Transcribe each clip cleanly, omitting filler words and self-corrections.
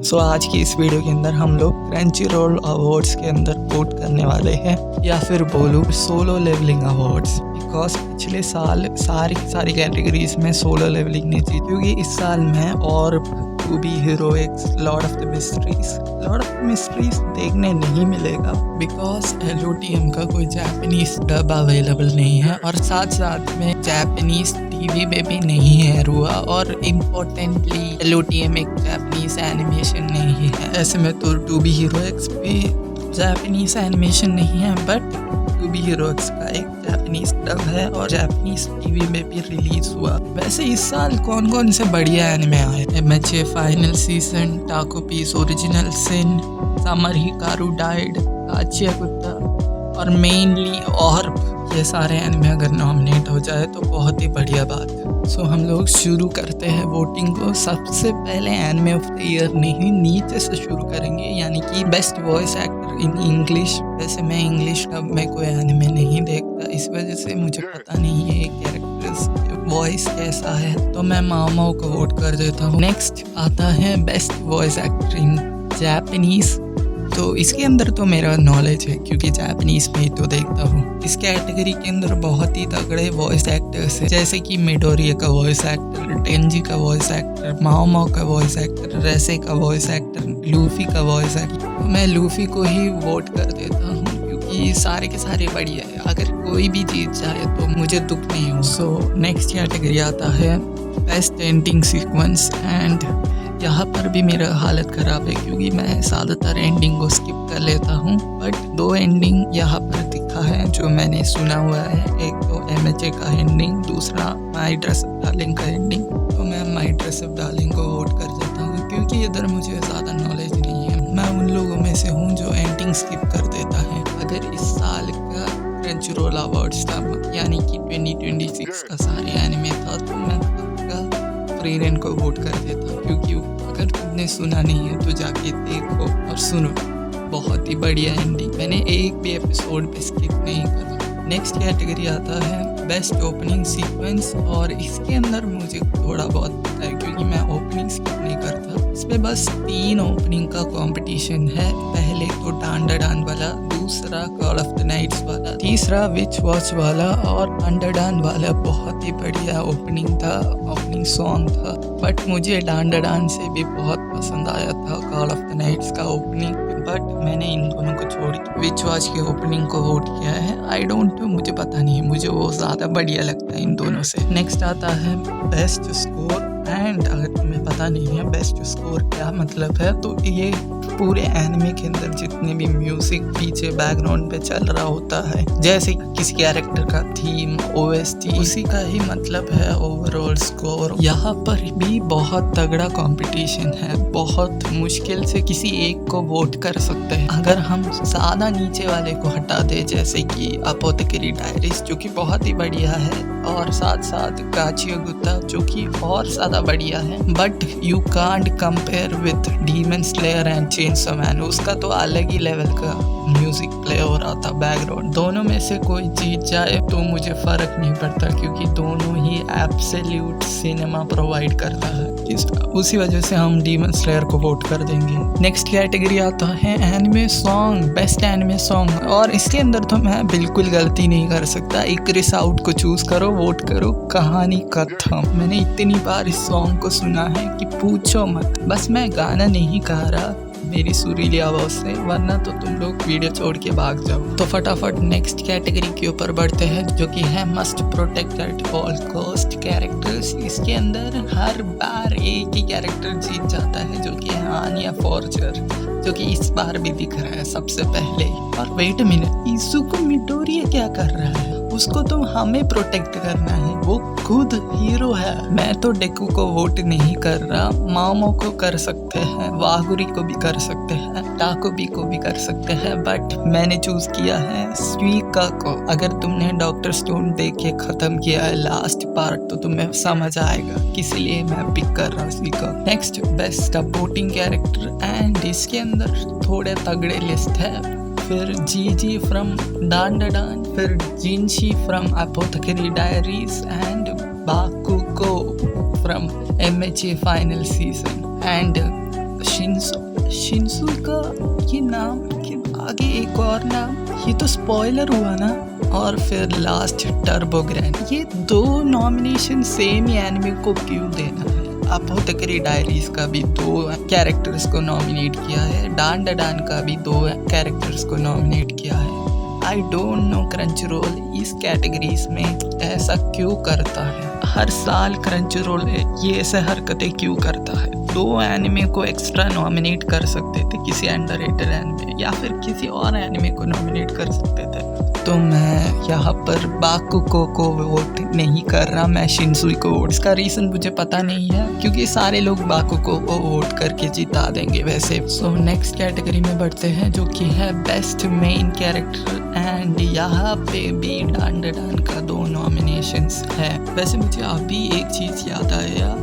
सो आज की इस वीडियो के अंदर हम लोग क्रंची रोल अवार्ड्स के अंदर वोट करने वाले हैं, या फिर बोलूँ सोलो लेवलिंग अवार्ड्स। बिकॉज पिछले साल सारी कैटेगरीज में सोलो लेवलिंग नहीं जीती, क्योंकि इस साल मैं और to be hero X lord of the mysteries देखने नहीं मिलेगा, बिकॉज LOTM का कोई जापानीज डब अवेलेबल नहीं है, और साथ में जापानीज टीवी पे भी नहीं है हुआ, और इम्पोर्टेंटली LOTM एक जापानीज एनिमेशन नहीं है। ऐसे में तो टू बी हीरोइक्स भी जापानीज एनिमेशन नहीं है, बट टू बी हीरोइक्स का एक जापानीज डब है और जापानीज टीवी में भी रिलीज हुआ। वैसे इस साल कौन कौन से बढ़िया एनिमे आए? MHA फाइनल सीजन, टाको पीस ओरिजिनल सिन, समर हिकारू डाइड, काचिया कुत्ता और मेनली और ये सारे एनिमे अगर नॉमिनेट हो जाए तो बहुत ही बढ़िया बात है। सो हम लोग शुरू करते हैं वोटिंग को। सबसे पहले एनिमे ऑफ द ईयर नहीं, नीचे से शुरू करेंगे, यानी कि best voice actor in English. वैसे मैं इंग्लिश डब में कोई एनिमे नहीं देखता, इस वजह से मुझे पता नहीं है कैरेक्टर्स वॉइस कैसा है, तो मैं माओ को वोट कर देता हूँ। नेक्स्ट आता है best voice actor in Japanese. तो इसके अंदर तो मेरा नॉलेज है, क्योंकि जापानीज में ही तो देखता हूँ। इस कैटेगरी के अंदर बहुत ही तगड़े वॉइस एक्टर्स हैं, जैसे कि मिडोरिया का वॉइस एक्टर, टेंजी का वॉइस एक्टर, माओ का वॉइस एक्टर, रेसे का वॉइस एक्टर, लूफी का वॉइस एक्टर। तो मैं लूफी को ही वोट कर देता हूँ, क्योंकि सारे के सारे बढ़िया है। अगर कोई भी जीत जाए तो मुझे दुख नहीं हो। सो नेक्स्ट कैटेगरी आता है बेस्ट एंडिंग सीक्वेंस, एंड यहाँ पर भी मेरा हालत ख़राब है, क्योंकि मैं ज़्यादातर एंडिंग को स्किप कर लेता हूँ, बट 2 एंडिंग यहाँ पर दिखा है जो मैंने सुना हुआ है। एक तो MHA का एंडिंग, दूसरा माई ड्रेस अप डार्लिंग का एंडिंग। तो मैं माई ड्रेस अप डार्लिंग को वोट कर देता हूँ, क्योंकि इधर मुझे ज़्यादा नॉलेज नहीं है। मैं उन लोगों में से हूँ जो एंडिंग स्किप कर देता है। अगर इस साल का क्रंची रोल अवार्ड्स था, यानी कि 2026 का सारे एनिमे था, तो मैं फ्री रेन को वोट कर देता, क्योंकि अगर तुमने सुना नहीं है तो जाके देखो और सुनो, बहुत ही बढ़िया एंडिंग। मैंने एक भी एपिसोड पे स्किप नहीं करा। नेक्स्ट कैटेगरी आता है बेस्ट ओपनिंग सीक्वेंस, और इसके अंदर मुझे थोड़ा बहुत पता है, क्योंकि मैं ओपनिंग स्किप नहीं करता। इसमें बस 3 ओपनिंग का कंपटीशन है। पहले तो डांडाडान वाला, दूसरा कॉल ऑफ द नाइट्स वाला, तीसरा विच वॉच वाला, और डांडाडान वाला बहुत ही बढ़िया ओपनिंग था, ओपनिंग सॉन्ग था। बट मुझे डांडाडान से भी बहुत पसंद आया था कॉल ऑफ द नाइट्स का ओपनिंग, बट मैंने इन दोनों को छोड़ के विच वॉच के ओपनिंग को वोट किया है। आई डोंट नो, मुझे पता नहीं, मुझे वो ज़्यादा बढ़िया लगता है इन दोनों से। नेक्स्ट आता है बेस्ट स्कोर, एंड अगर तुम्हें पता नहीं है बेस्ट स्कोर क्या मतलब है, तो ये पूरे एनिमे के अंदर जितने भी म्यूजिक पीछे बैकग्राउंड पे चल रहा होता है, जैसे किसी कैरेक्टर का थीम, OST, उसी का ही मतलब है ओवरऑल स्कोर। यहाँ पर भी बहुत तगड़ा कंपटीशन है, बहुत मुश्किल से किसी एक को वोट कर सकते हैं। अगर हम ज़्यादा नीचे वाले को हटा दे, जैसे कि अपोथेकेरी डायरीज जो कि बहुत ही बढ़िया है, और साथ काचिया कुत्ता जो कि और ज़्यादा बढ़िया है, but you can't compare with demon slayer and chainsaw man. उसका तो अलग ही लेवल का म्यूजिक प्ले हो रहा था बैकग्राउंड। दोनों में से कोई जीत जाए तो मुझे फर्क नहीं पड़ता, क्योंकि दोनों ही एब्सोल्यूट सिनेमा प्रोवाइड करता है। उसी वजह से हम डीमन स्लेयर को वोट कर देंगे। नेक्स्ट कैटेगरी आता है anime song, best anime song, और इसके अंदर तो मैं बिल्कुल गलती नहीं कर सकता। इकरिस आउट को चूज करो, वोट करो, कहानी खत्म। मैंने इतनी बार इस सॉन्ग को सुना है कि पूछो मत। बस मैं गाना नहीं गा रहा मेरी सुरीली आवाज़ से, वरना तो तुम लोग वीडियो छोड़ के भाग जाओ। तो फटाफट नेक्स्ट कैटेगरी के ऊपर बढ़ते हैं, जो कि है must protect at all cost characters. इसके अंदर हर बार एक ही कैरेक्टर जीत जाता है, जो कि है आनिया फॉर्जर, जो कि इस बार भी दिख रहा है सबसे पहले। और वेट अ मिनट, इज़ुको मिडोरिया क्या कर रहा है? उसको तो हमें प्रोटेक्ट करना है, वो खुद हीरो है। मैं तो डेकू को वोट नहीं कर रहा, मामो को कर सकते हैं, वागुरी को भी कर सकते हैं, टाकोबी को भी कर सकते हैं, बट मैंने चूज किया है स्वीका को। अगर तुमने डॉक्टर स्टोन देख के खत्म किया है लास्ट पार्ट तो तुम्हें समझ आएगा, इसलिए मैं पिक कर रहा हूँ स्वीका। Next best supporting character, and इसके अंदर थोड़े तगड़े लिस्ट है। फिर जीजी फ्रॉम डांडाडान, फिर Jinshi from apothecary diaries, and Bakugo from MHA final season, and Shinso का ये नाम के आगे एक और नाम, ये तो स्पॉइलर हुआ ना। और फिर लास्ट टर्बोग्रैंड। ये 2 नॉमिनेशन सेम ही एनिमे को क्यों देना है? अपोथेकेरी डायरीज का भी 2 कैरेक्टर्स को नॉमिनेट किया है, डान का भी 2 कैरेक्टर्स को नॉमिनेट किया है। आई डोंट नो क्रंचरोल इस कैटेगरीज में ऐसा क्यों करता है। हर साल क्रंचरोल ये ऐसे हरकतें क्यों करता है? 2 एनिमे को एक्स्ट्रा नॉमिनेट कर सकते थे, किसी अंडररेटेड एनिमे या फिर किसी और एनिमे को नॉमिनेट कर सकते थे। तो मैं यहाँ पर बाकुको को वोट नहीं कर रहा, मैं शिंसुई को वोट। इसका रीज़न मुझे पता नहीं है क्योंकि सारे लोग बाकुको को वोट करके जिता देंगे वैसे। सो नेक्स्ट कैटेगरी में बढ़ते हैं जो कि है बेस्ट मेन कैरेक्टर, एंड यहाँ पे भी डान का 2 नॉमिनेशंस है। वैसे मुझे अभी एक चीज़ याद आया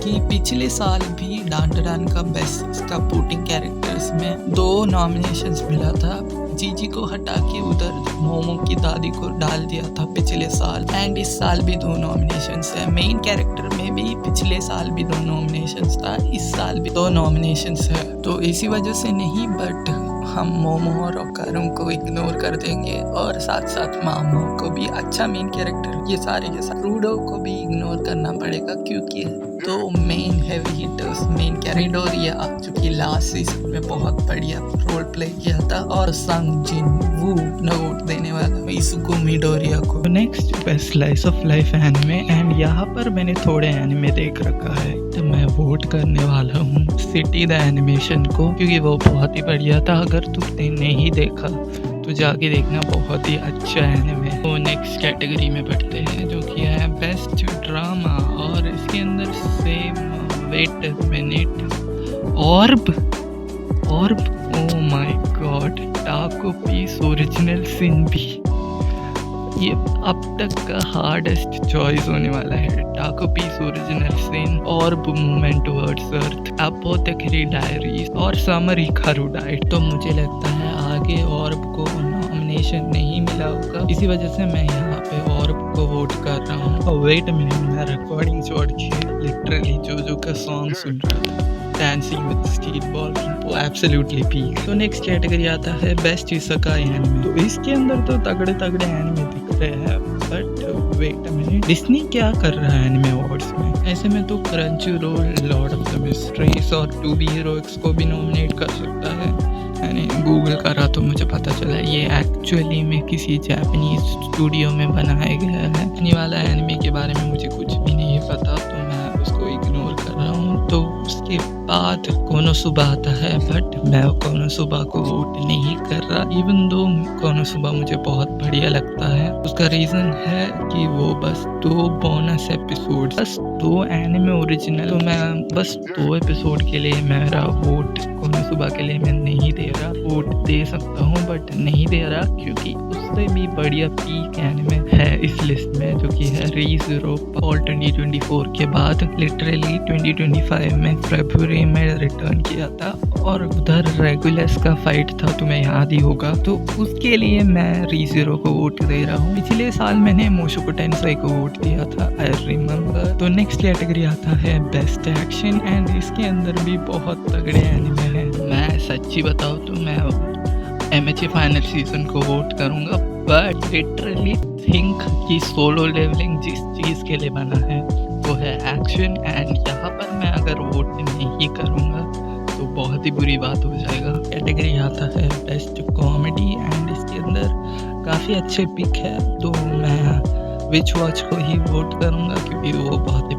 कि पिछले साल भी डान का बेस्ट सपोर्टिंग कैरेक्टर्स में 2 नॉमिनेशंस मिला था। जीजी को हटा के उधर मोमो की दादी को डाल दिया था पिछले साल, एंड इस साल भी 2 नॉमिनेशंस है। मेन कैरेक्टर में भी पिछले साल भी 2 नॉमिनेशंस था, इस साल भी 2 नॉमिनेशंस है। तो इसी वजह से नहीं, बट हम मोमो और ओकारुम को इग्नोर कर देंगे और साथ साथ मामो को भी अच्छा मेन कैरेक्टर, ये सारे के साथ रूडो को भी इग्नोर करना पड़ेगा क्योंकि 2 मेन हैवी हिटर्स मेन कैरेक्टरिया जो कि लास्ट सीजन में बहुत बढ़िया रोल प्ले किया था, और संग जिन वू नोट देने वाला इजुको मिडोरिया को। Next best slice of life anime, and यहाँ पर मैंने थोड़े एनिमे देख रखा है तो मैं वोट करने वाला हूँ सिटी द एनिमेशन को, क्योंकि वो बहुत ही बढ़िया था। अगर तुमने नहीं देखा तो जाके देखना, बहुत ही अच्छा एनिमे है। तो नेक्स्ट कैटेगरी में बढ़ते हैं जो कि है बेस्ट ड्रामा, और इसके अंदर same wait minute orb oh my god, Takopi's original sin भी ये अब तक का हार्डेस्ट चॉइस होने वाला है। Takopi's original sin, Orb movement towards earth, apothecary diaries और समर हिकारू डाइट। तो मुझे लगता है आगे ऑर्ब को नॉमिनेशन नहीं मिला होगा, इसी वजह से मैं यहाँ पे ऑर्ब को वोट कर रहा हूँ। वेट अ मिनट, मैं रिकॉर्डिंग छोड़ के लिटरली जोजो का सॉन्ग सुन रहा था, डांसिंग विद स्टील बॉल, वो एब्सोल्युटली पीक। तो नेक्स्ट कैटेगरी आता है बेस्ट इसेकाई एनिमे। तो इसके अंदर तो तगड़े एनिमे दिख रहे हैं, but wait a minute, Disney क्या कर रहा है एनिमे अवार्ड्स में? ऐसे में तो Crunchyroll, Lord of the mysteries और टू बी हीरोइक्स को भी नॉमिनेट कर सकता है। मैंने गूगल करा तो मुझे पता चला ये एक्चुअली में किसी जापानीज स्टूडियो में बनाया गया है। एनिमे वाला एनिमे के बारे में मुझे कुछ भी नहीं पता, तो मैं उसको इग्नोर कर रहा हूँ। तो उसके बाद कोनोसुबा आता है, बट मैं कोनोसुबा को वोट नहीं कर रहा, इवन दो कोनोसुबा मुझे बहुत बढ़िया लगता है। उसका रीज़न है कि वो बस 2 बोनस एपिसोड, बस 2 एनिमे ओरिजिनल, तो मैं बस 2 एपिसोड के लिए मेरा वोट कोनोसुबा के लिए मैं नहीं दे रहा। वोट दे सकता हूँ बट नहीं दे रहा, क्योंकि उससे भी बढ़िया पीक एनिमे है इस लिस्ट में, जो कि है रीज़रो फॉल 2024 के बाद लिटरली 2025 में फरवरी में रिटर्न किया था, और उधर रेगुलस का फाइट था, तुम्हें याद ही होगा। तो उसके लिए मैं रीज़रो को वोट दे रहा हूँ। पिछले साल मैंने मोशोको टेंसाई को वोट दिया था, आई रिमेम्बर। तो नेक्स्ट कैटेगरी आता है बेस्ट एक्शन, एंड इसके अंदर भी बहुत तगड़े एनिमे हैं। मैं सच्ची बताऊँ तो मैं MHA फाइनल सीजन को वोट करूँगा, बट लिटरली थिंक कि सोलो लेवलिंग जिस चीज़ के लिए बना है वो है एक्शन, एंड यहाँ पर मैं अगर वोट नहीं करूँगा तो बहुत ही बुरी बात हो जाएगा। कैटेगरी आता है बेस्ट कॉमेडी, एंड इसके अंदर काफ़ी अच्छे पिक है, तो मैं विच वॉच को ही वोट करूँगा, क्योंकि वो बहुत ही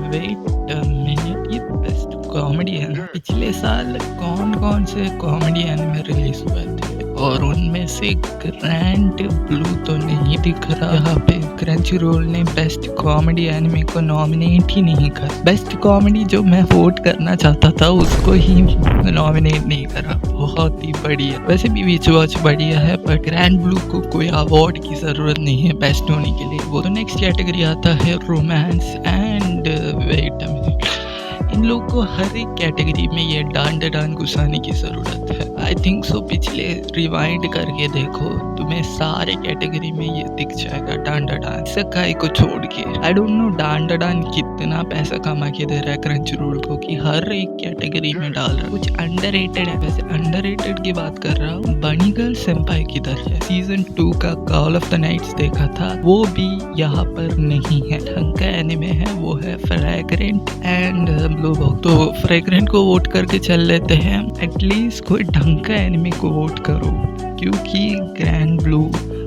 वेट मिनट, ये बेस्ट कॉमेडी है ना। पिछले साल कौन से कॉमेडी एनिमे रिलीज हुए थे, और उनमें से ग्रैंड ब्लू तो नहीं दिख रहा। यहाँ पे क्रंचरोल ने बेस्ट कॉमेडी एनिमे को नॉमिनेट ही नहीं कर, बेस्ट कॉमेडी जो मैं वोट करना चाहता था उसको ही नॉमिनेट नहीं करा। बहुत ही बढ़िया, वैसे भी विच वॉच बढ़िया है, पर ग्रैंड ब्लू को कोई अवार्ड की ज़रूरत नहीं है बेस्ट होने के लिए। वो तो नेक्स्ट कैटेगरी आता है romance, and wait a minute, इन लोग को हर एक कैटेगरी में ये डान घुसाने की ज़रूरत है। आई थिंक सो, पिछले रिवाइंड करके देखो, तुम्हें सारे कैटेगरी में ये दिख जाएगा डान। इसेकाई को छोड़ के। आई डोंट नो डांडाडान कितना पैसा कमा के दे रहा है क्रंची रोल को कि हर एक कैटेगरी में डाल रहा है। कुछ अंडररेटेड है। वैसे अंडररेटेड की बात कर रहा हूँ, बनी गर्ल सेंपाई किधर है? सीजन 2 का कॉल ऑफ द नाइट्स देखा था, वो भी यहाँ पर नहीं है। ढंग का एनिमे है वो है फ्रैग्रेंट एंड ब्लू बॉक्स। तो फ्रैग्रेंट को वोट करके चल लेते हैं। एटलीस्ट कोई ढंग का एनिमे को वोट करो, क्योंकि grand blue,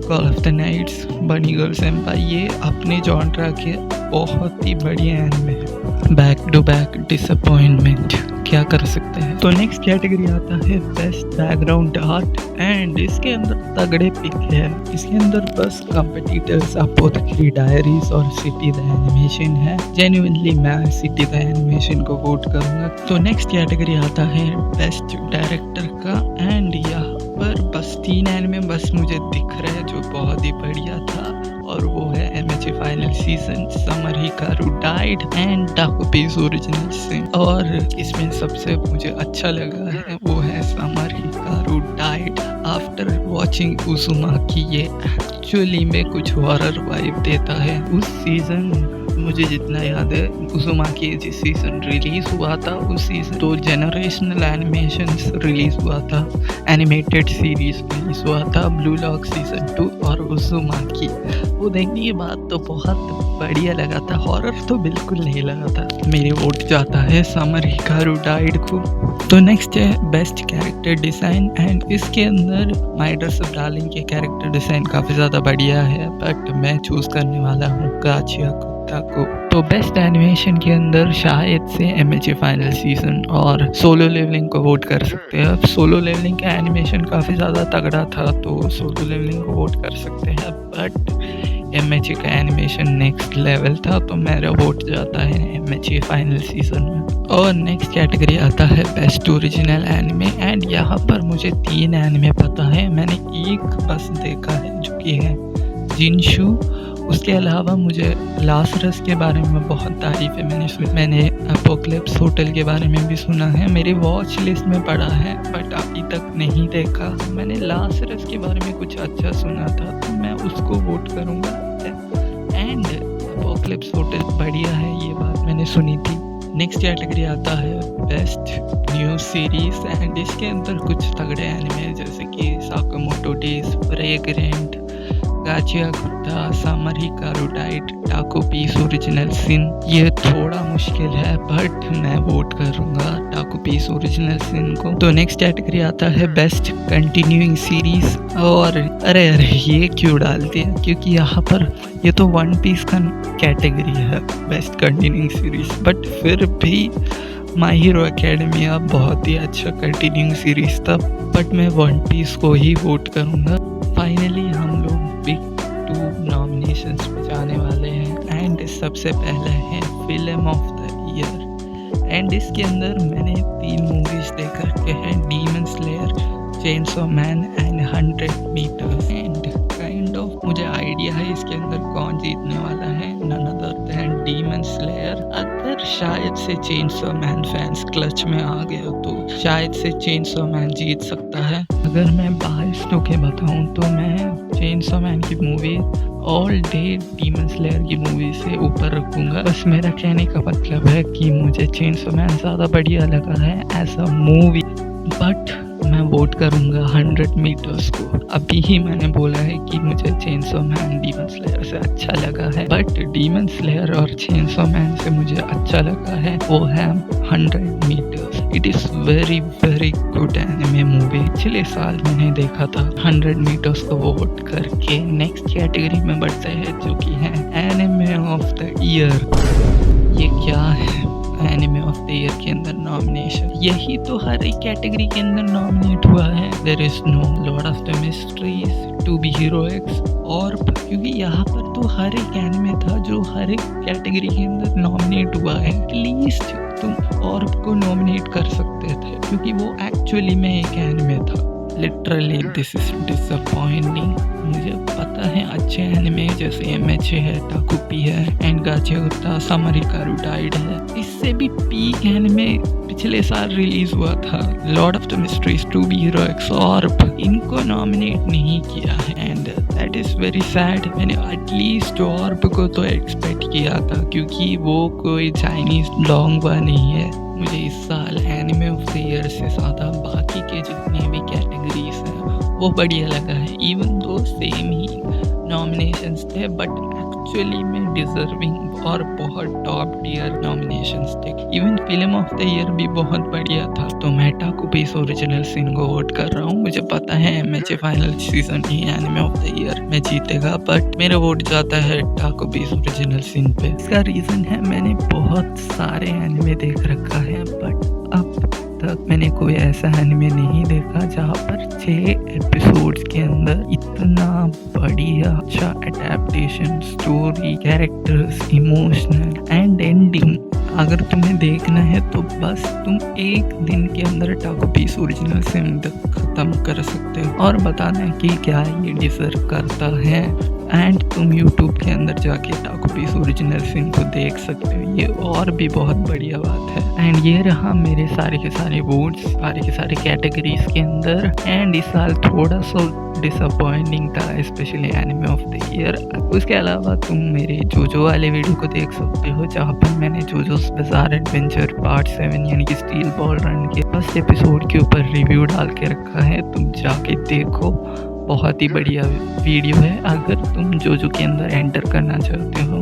call of the nights, bunny girl senpai ये अपने जॉनरा के बहुत ही बढ़िया एनिमे है। बैक टू बैक डिसअपॉइंटमेंट, क्या कर सकते हैं। तो नेक्स्ट कैटेगरी आता है बेस्ट बैकग्राउंड आर्ट एंड इसके अंदर तगड़े पिक है। इसके अंदर बस कॉम्पिटिटर्स अपोथेकेरी डायरीज और सिटी द एनिमेशन है। जेन्युइनली मैं सिटी द एनिमेशन को वोट करूंगा। तो नेक्स्ट कैटेगरी आता है बेस्ट डायरेक्टर का एंड यहाँ पर बस 3 एनिमे बस मुझे दिख रहे हैं जो बहुत ही बढ़िया था, और वो है MHA final season, summer Hikaru died and Takopi's original sin. और इसमें सबसे मुझे अच्छा लगा है वो है summer Hikaru died after watching Uzumaki. ये एक्चुअली में कुछ हॉरर वाइब देता है। उस सीजन मुझे जितना याद है, उजुमाकी जिस सीजन रिलीज हुआ था उस सीजन तो जनरेशनल एनिमेशंस रिलीज हुआ था, एनिमेटेड सीरीज रिलीज हुआ था, ब्लू लॉक सीजन 2 और उजुमाकी। वो देखने के बाद तो बहुत बढ़िया लगा था, हॉरर तो बिल्कुल नहीं लगा था। मेरे वोट जाता है समर हिकारू डाइड को। तो नेक्स्ट है बेस्ट कैरेक्टर डिज़ाइन एंड इसके अंदर माय ड्रेस ऑफ डार्लिंग के कैरेक्टर डिज़ाइन काफ़ी ज़्यादा बढ़िया है, बट मैं चूज़ करने वाला हूँ गाचिया कुत्ता को। तो बेस्ट एनिमेशन के अंदर शायद से एमएचए फाइनल सीजन और सोलो लेवलिंग को वोट कर सकते हैं। अब सोलो लेवलिंग का एनिमेशन काफ़ी ज़्यादा तगड़ा था तो सोलो लेवलिंग को वोट कर सकते हैं, बट एमएचए का एनिमेशन नेक्स्ट लेवल था तो मेरा वोट जाता है एमएचए फाइनल सीजन में। और नेक्स्ट कैटेगरी आता है बेस्ट ओरिजिनल एनिमे एंड यहाँ पर मुझे 3 एनिमे पता है। मैंने एक बस देखा है जो कि है जिनशू। उसके अलावा मुझे लासरस के बारे में बहुत तारीफ है, मैंने अपोकलिप्स होटल के बारे में भी सुना है, मेरी वॉच लिस्ट में पड़ा है बट अभी तक नहीं देखा। मैंने लासरस के बारे में कुछ अच्छा सुना था तो मैं उसको वोट करूँगा। एंड अपोकलिप्स होटल बढ़िया है, ये बात मैंने सुनी थी। नेक्स्ट कैटेगरी आता है बेस्ट न्यू सीरीज एंड इसके अंदर कुछ तगड़े एनिमे जैसे कि साकामोटो डेज, फ्रेग्रेंट, गाचिया कुत्ता, समर हिकारू डाइड, डाकुपीस ओरिजिनल सिन। ये थोड़ा मुश्किल है बट मैं वोट करूँगा डाकुपीस ओरिजिनल सिन को। तो नेक्स्ट कैटेगरी आता है बेस्ट कंटिन्यूइंग सीरीज और अरे ये क्यों डालते हैं, क्योंकि यहाँ पर ये तो वन पीस का कैटेगरी है बेस्ट कंटिन्यूइंग सीरीज, बट फिर भी माई हीरो एकेडमिया बहुत ही अच्छा कंटिन्यूइंग सीरीज था, बट मैं वन पीस को ही वोट करूँगा। फाइनली हम लोग बिग 2 नॉमिनेशंस पे जाने वाले हैं एंड सबसे पहले है film of the year and इसके अंदर मैंने 3 मूवीज देख रखे हैं, demon slayer, chainsaw man and 100 metres and kind of मुझे आइडिया है इसके अंदर कौन जीतने वाला है, none other than demon slayer. अगर शायद से चेनसॉ मैन फैंस क्लच में आ गए हो तो शायद से चेनसॉ मैन जीत सकता है। अगर मैं बाइस होके बताऊं तो मैं चेनसॉ मैन की movie all day demon slayer की मूवी से ऊपर रखूंगा। बस मेरा कहने का मतलब है कि मुझे चेनसॉ मैन ज़्यादा बढ़िया लगा है एज अ मूवी, बट मैं वोट करूंगा 100 मीटर्स को। अभी ही मैंने बोला है कि मुझे चेनसॉ मैन डीमन स्लेयर से अच्छा लगा है, बट डीमन स्लेयर और चेनसॉ मैन से मुझे अच्छा लगा है वो है 100 metres. It is very very good anime movie. पिछले साल मैंने देखा था 100 मीटर्स को वोट करके। नेक्स्ट कैटेगरी में बढ़ते हैं जो कि है एनिमे ऑफ द ईयर। ये क्या है एनिमे ऑफ द ईयर के अंदर नॉमिनेशन? यही तो हर एक कैटेगरी के अंदर नॉमिनेट हुआ है। There is no lord of the mysteries, to be hero X, और क्योंकि यहाँ पर तो हर एक एनिमे था जो हर एक कैटेगरी के अंदर नॉमिनेट हुआ है। एटलीस्ट तुम और को नॉमिनेट कर सकते थे क्योंकि वो एक्चुअली में एक एनिमे था। Literally this is disappointing. मुझे पता है अच्छे एनिमे जैसे एमएचए है, टाकुपी है, एंड गाचे उत्ता सामरिकारू डाइड है। इससे भी पीक एनिमे पिछले साल रिलीज हुआ था, lord of the mysteries, to be hero X Orb. इनको नॉमिनेट नहीं किया है and that is very sad. मैंने एटलीस्ट ऑर्ब को तो एक्सपेक्ट किया था क्योंकि वो कोई चाइनीज लॉन्गवा नहीं है। मुझे इस साल एनिमे ऑफ द ईयर से ज़्यादा बाकी के जितने भी कैटेगरीज हैं वो बढ़िया लगा है। इवन दो सेम ही नॉमिनेशंस थे बट एक्चुअली में डिजर्विंग और बहुत टॉप टियर नॉमिनेशंस थे। Even film of the year भी बहुत बढ़िया था। तो मैं टाकुपीस ओरिजिनल सिन को वोट कर रहा हूँ। मुझे पता है MHA final season he anime of the year में जीतेगा बट मेरा वोट जाता है टाकुपीस ओरिजिनल सिन पे। इसका रीज़न है मैंने बहुत सारे एनिमे देख रखा है बट अब तक मैंने कोई ऐसा एनिमे नहीं देखा जहाँ पर 6 एपिसोड्स के अंदर इतना बढ़िया अच्छा adaptation, story, characters, emotional and ending. अगर तुम्हें देखना है तो बस तुम एक दिन के अंदर टाकुपीस ओरिजिनल सिन खत्म कर सकते हो और बताना कि क्या ये डिजर्व करता है। एंड तुम YouTube के अंदर जाके टाकुपीस ओरिजिनल सिन को देख सकते हो, ये और भी बहुत बढ़िया बात है। एंड ये रहा मेरे सारे के सारे वोट्स सारे के सारे कैटेगरीज के अंदर। एंड इस साल थोड़ा सा डिसअपॉइंटिंग था specially anime of the year. उसके अलावा तुम मेरे जोजो वाले वीडियो को देख सकते हो जहाँ पर मैंने जोजोस बिज़ार एडवेंचर पार्ट 7 यानी कि स्टील बॉल रन के फर्स्ट एपिसोड के ऊपर रिव्यू डाल के रखा है, तुम जाके देखो। बहुत ही बढ़िया वीडियो है अगर तुम जोजो के अंदर एंटर करना चाहते हो।